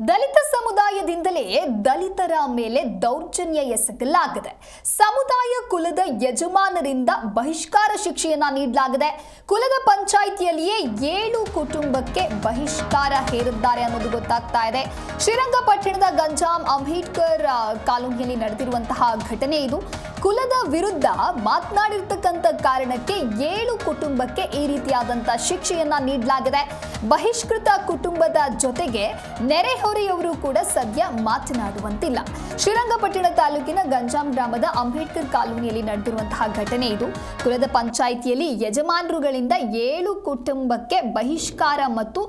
ದಲಿತ ಸಮುದಾಯದಿಂದಲೇ ದಲಿತರ ಮೇಲೆ ದೌರ್ಜನ್ಯ ಎಸಗಲಾಗಿದೆ. ಸಮುದಾಯ ಕುಲದ ಯಜಮಾನರಿಂದ ಬಹಿಷ್ಕಾರ ಶಿಕ್ಷೆಯನ್ನ ನೀಡಲಾಗಿದೆ. ಕುಲದ ಪಂಚಾಯಿತಿಯಲ್ಲಿಯೇ 7 ಕುಟುಂಬಕ್ಕೆ ಬಹಿಷ್ಕಾರ ಹೇರಿದ್ದಾರೆ ಅನ್ನೋದು ಗೊತ್ತಾಗ್ತಾ ಇದೆ. ಶ್ರೀರಂಗಪಟ್ಟಣದ ಗಂಜಾಂ ಅಂಬೇಡ್ಕರ್ ಕಾಲೋನಿಯಲ್ಲಿ ನಡೆದಿರುವಂತಹ ಘಟನೆ ಇದು. ಕುಲದ ವಿರುದ್ಧ ಮಾತನಾಡಿರ್ತಕ್ಕಂಥ ಕಾರಣಕ್ಕೆ 7 ಕುಟುಂಬಕ್ಕೆ ಈ ರೀತಿಯಾದಂತಹ ಶಿಕ್ಷೆಯನ್ನ ನೀಡಲಾಗಿದೆ. ಬಹಿಷ್ಕೃತ ಕುಟುಂಬದ ಜೊತೆಗೆ ನೆರೆಹೊರೆಯವರು ಕೂಡ ಸದ್ಯ ಮಾತನಾಡುವಂತಿಲ್ಲ. ಶ್ರೀರಂಗಪಟ್ಟಣ ತಾಲೂಕಿನ ಗಂಜಾಂ ಗ್ರಾಮದ ಅಂಬೇಡ್ಕರ್ ಕಾಲೋನಿಯಲ್ಲಿ ನಡೆದಿರುವಂತಹ ಘಟನೆ ಇದು. ಕುಲದ ಪಂಚಾಯಿತಿಯಲ್ಲಿ ಯಜಮಾನರುಗಳಿಂದ 7 ಕುಟುಂಬಕ್ಕೆ ಬಹಿಷ್ಕಾರ ಮತ್ತು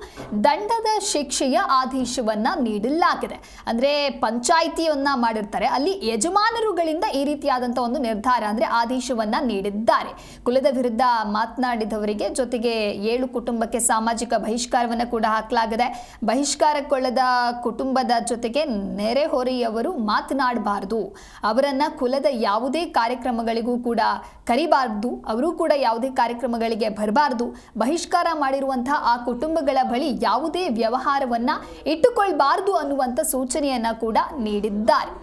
ದಂಡದ ಶಿಕ್ಷೆಯ ಆದೇಶವನ್ನ ನೀಡಲಾಗಿದೆ. ಅಂದ್ರೆ ಪಂಚಾಯಿತಿಯನ್ನ ಮಾಡಿರ್ತಾರೆ, ಅಲ್ಲಿ ಯಜಮಾನರುಗಳಿಂದ ಈ ರೀತಿಯಾದಂತಹ ಒಂದು ನಿರ್ಧಾರ ಅಂದ್ರೆ ಆದೇಶವನ್ನ ನೀಡಿದ್ದಾರೆ. ಕುಲದ ವಿರುದ್ಧ ಮಾತನಾಡಿದವರಿಗೆ ಜೊತೆಗೆ 7 ಕುಟುಂಬಕ್ಕೆ ಸಾಮಾಜಿಕ ಬಹಿಷ್ಕಾರವನ್ನ ಕೂಡ ಹಾಕಲಾಗಿದೆ. ಬಹಿಷ್ಕಾರಕ್ಕೊಳದ ಕುಟುಂಬದ ಜೊತೆಗೆ ನೆರೆಹೊರೆಯವರು ಮಾತನಾಡಬಾರದು, ಅವರನ್ನ ಕುಲದ ಯಾವುದೇ ಕಾರ್ಯಕ್ರಮಗಳಿಗೂ ಕೂಡ ಕರಿಬಾರದು, ಅವರು ಕೂಡ ಯಾವುದೇ ಕಾರ್ಯಕ್ರಮಗಳಿಗೆ ಬರಬಾರದು, ಬಹಿಷ್ಕಾರ ಮಾಡಿರುವಂತಹ ಆ ಕುಟುಂಬಗಳ ಬಳಿ ಯಾವುದೇ ವ್ಯವಹಾರವನ್ನ ಇಟ್ಟುಕೊಳ್ಬಾರದು ಅನ್ನುವಂಥ ಸೂಚನೆಯನ್ನ ಕೂಡ ನೀಡಿದ್ದಾರೆ.